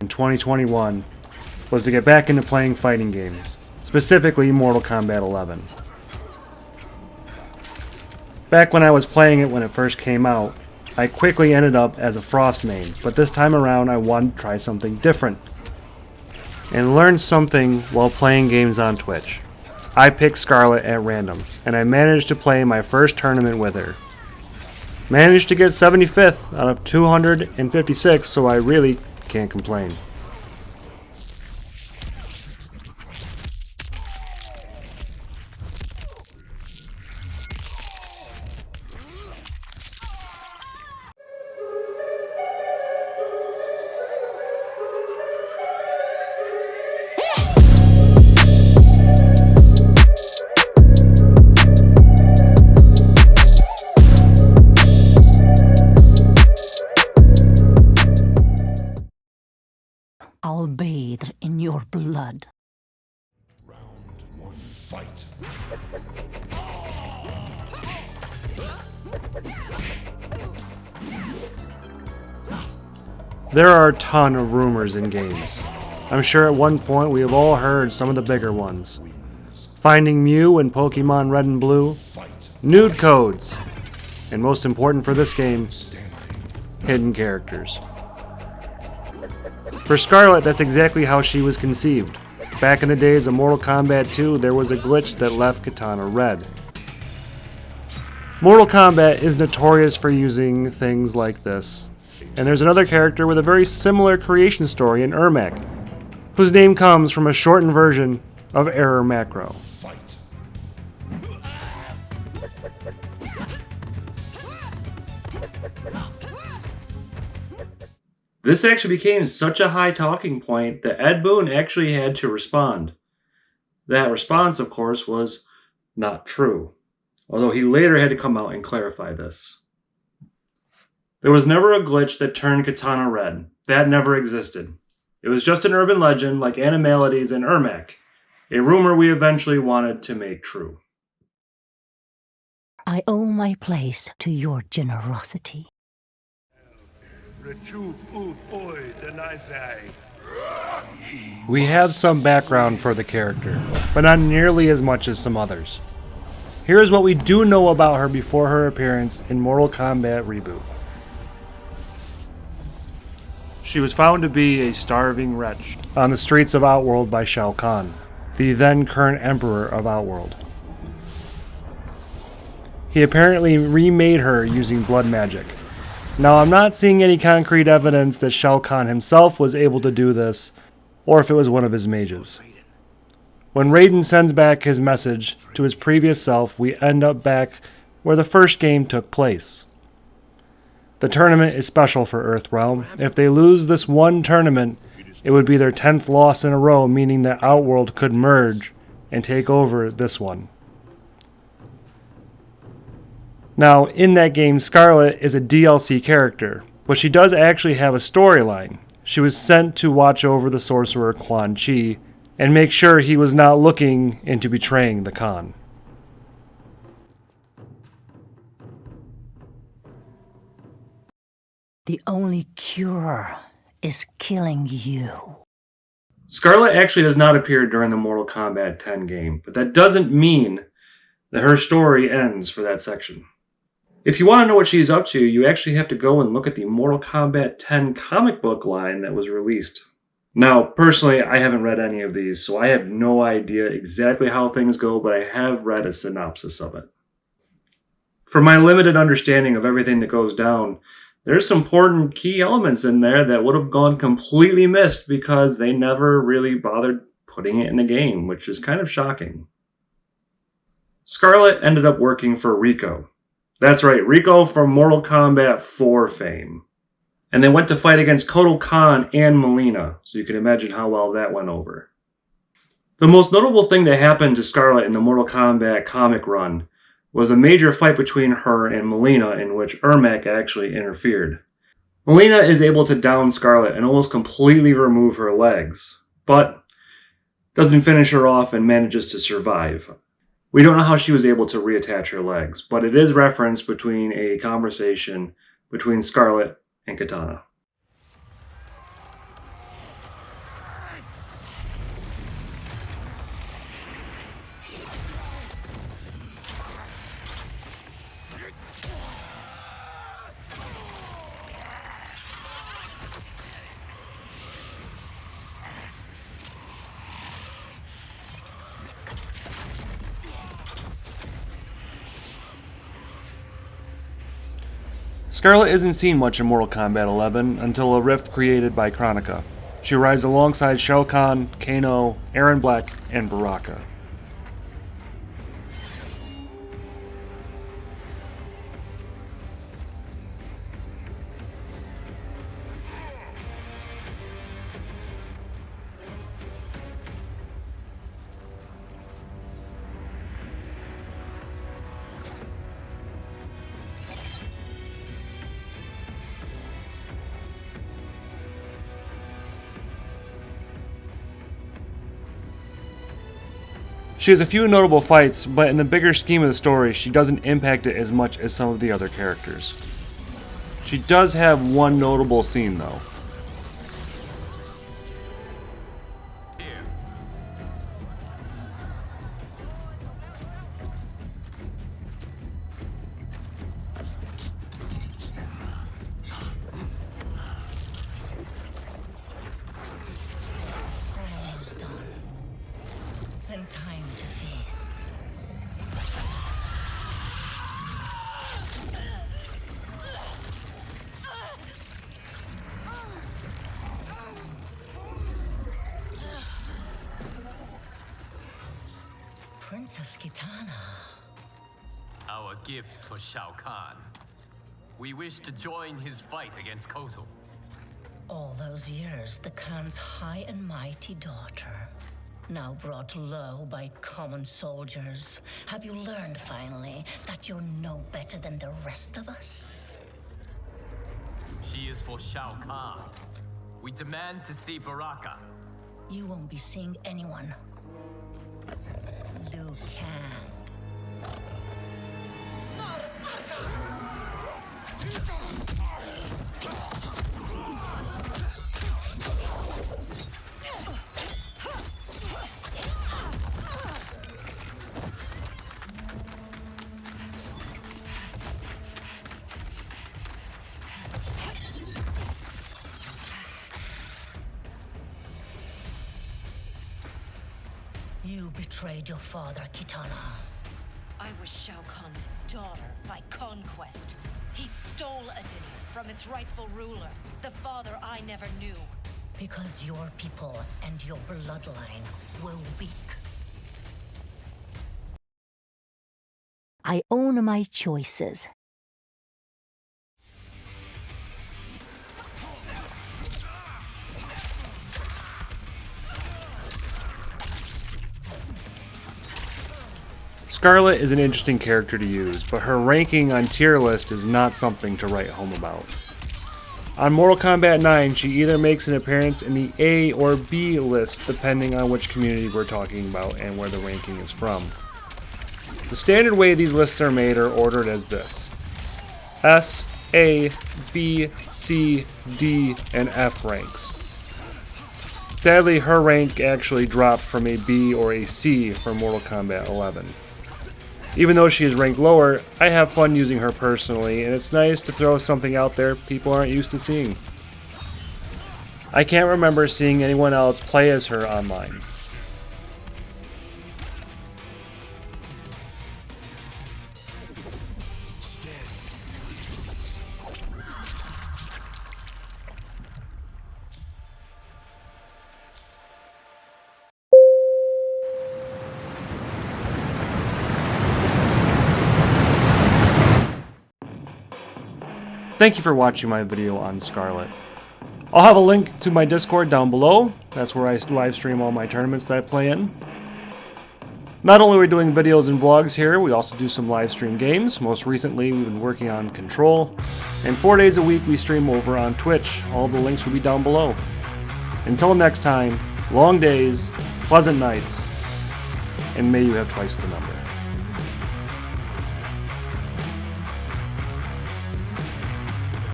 in 2021 was to get back into playing fighting games, specifically Mortal Kombat 11. Back when I was playing it when it first came out, I quickly ended up as a Frost main, but this time around I wanted to try something different and learn something while playing games on Twitch. I picked Skarlet at random, and I managed to play my first tournament with her. Managed to get 75th out of 256, so I really can't complain. I'll bathe in your blood. Round one, fight. There are a ton of rumors in games. I'm sure at one point we have all heard some of the bigger ones. Finding Mew in Pokemon Red and Blue, nude codes, and most important for this game, hidden characters. For Skarlet, that's exactly how she was conceived. Back in the days of Mortal Kombat 2, there was a glitch that left Kitana red. Mortal Kombat is notorious for using things like this. And there's another character with a very similar creation story in Ermac, whose name comes from a shortened version of Error Macro. This actually became such a high talking point that Ed Boon actually had to respond. That response, of course, was not true, although he later had to come out and clarify this. There was never a glitch that turned Kitana red. That never existed. It was just an urban legend like Animalities and Ermac, a rumor we eventually wanted to make true. I owe my place to your generosity. We have some background for the character, but not nearly as much as some others. Here is what we do know about her before her appearance in Mortal Kombat Reboot. She was found to be a starving wretch on the streets of Outworld by Shao Kahn, the then current emperor of Outworld. He apparently remade her using blood magic. Now, I'm not seeing any concrete evidence that Shao Kahn himself was able to do this, or if it was one of his mages. When Raiden sends back his message to his previous self, we end up back where the first game took place. The tournament is special for Earthrealm. If they lose this one tournament, it would be their 10th loss in a row, meaning that Outworld could merge and take over this one. Now, in that game, Skarlet is a DLC character, but she does actually have a storyline. She was sent to watch over the sorcerer Quan Chi and make sure he was not looking into betraying the Khan. The only cure is killing you. Skarlet actually does not appear during the Mortal Kombat 10 game, but that doesn't mean that her story ends for that section. If you want to know what she's up to, you actually have to go and look at the Mortal Kombat 10 comic book line that was released. Now, personally, I haven't read any of these, so I have no idea exactly how things go, but I have read a synopsis of it. From my limited understanding of everything that goes down, there's some important key elements in there that would have gone completely missed because they never really bothered putting it in the game, which is kind of shocking. Skarlet ended up working for Rico. That's right, Rico from Mortal Kombat 4 fame. And they went to fight against Kotal Khan and Mileena, so you can imagine how well that went over. The most notable thing that happened to Skarlet in the Mortal Kombat comic run was a major fight between her and Mileena in which Ermac actually interfered. Mileena is able to down Skarlet and almost completely remove her legs, but doesn't finish her off and manages to survive. We don't know how she was able to reattach her legs, but it is referenced between a conversation between Skarlet and Kitana. Skarlet isn't seen much in Mortal Kombat 11 until a rift created by Kronika. She arrives alongside Shao Kahn, Kano, Aaron Black, and Baraka. She has a few notable fights, but in the bigger scheme of the story, she doesn't impact it as much as some of the other characters. She does have one notable scene though. Almost done. Then time to feast. Princess Kitana. Our gift for Shao Kahn. We wish to join his fight against Kotal. All those years, the Khan's high and mighty daughter. Now brought low by common soldiers. Have you learned finally that you're no better than the rest of us? She is for Shao Kahn. We demand to see Baraka. You won't be seeing anyone. Liu Kang. You betrayed your father, Kitana. I was Shao Kahn's daughter by conquest. He stole Adynia from its rightful ruler, the father I never knew. Because your people and your bloodline were weak. I own my choices. Skarlet is an interesting character to use, but her ranking on tier list is not something to write home about. On Mortal Kombat 9, she either makes an appearance in the A or B list depending on which community we're talking about and where the ranking is from. The standard way these lists are made are ordered as this: S, A, B, C, D, and F ranks. Sadly, her rank actually dropped from a B or a C for Mortal Kombat 11. Even though she is ranked lower, I have fun using her personally, and it's nice to throw something out there people aren't used to seeing. I can't remember seeing anyone else play as her online. Thank you for watching my video on Skarlet. I'll have a link to my Discord down below. That's where I live stream all my tournaments that I play in. Not only are we doing videos and vlogs here, we also do some live stream games. Most recently, we've been working on Control. And 4 days a week, we stream over on Twitch. All the links will be down below. Until next time, long days, pleasant nights, and may you have twice the number.